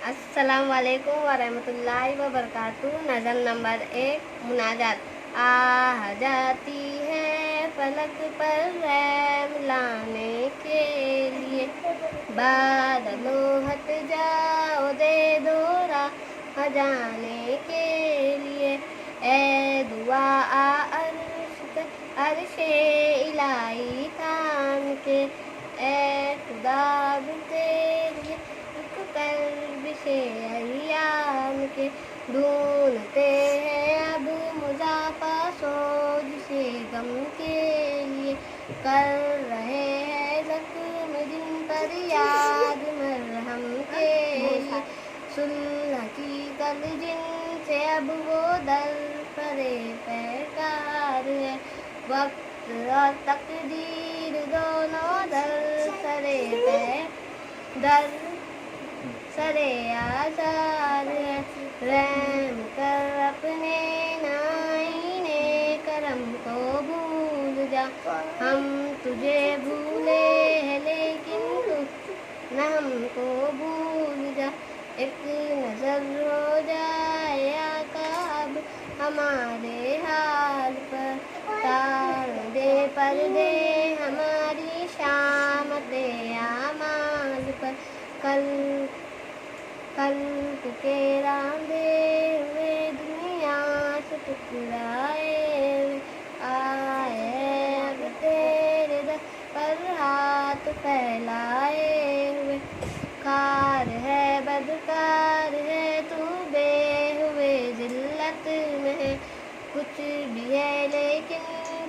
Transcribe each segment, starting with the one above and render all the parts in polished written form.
السلام علیکم ورحمۃ اللہ وبرکاتہ۔ نظم نمبر 1، مناجات۔ آہ جاتی ہے فلک پر رحم لانے کے لیے، بادلوں ہٹ جاؤ دے دو راہ جانے کے لیے، اے دعا آ عرش الہی تھام کے، اے خدا بھی تیری ایام کے، ڈھونڈتے ہیں اب مضافہ سوز سے غم کے لیے، کر رہے ہیں زخم جن پر یاد مرہم کے لیے، صلح کی کل جن سے اب وہ در پرے پیکار ہے، وقت اور تقدیر دونوں سرے آزار ہے، رحم کر اپنے نائنے کرم کو بھول جا، ہم تجھے بھولے ہیں لیکن تو نہ ہم کو بھول جا، ایک نظر ہو جائے آقا اب ہمارے حال پر، تار دے پردے ہماری شامت اعمال پر، قلب کے راندے ہوئے دنیا سے ٹکرائے ہوئے، آئے اب تیرے در پر ہاتھ پھیلائے ہوئے، کار ہے بدکار ہے تو بے ہوئے ذلت میں ہے، کچھ بھی ہے لیکن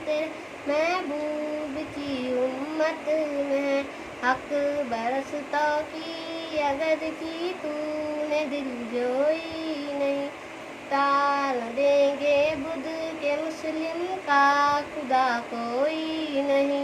تیرے محبوب کی امت میں ہے، حق برستوں کی اگر کی تو نے دل جوئی نہیں، ٹال دیں گے بدھ کے مسلم کا خدا کوئی نہیں۔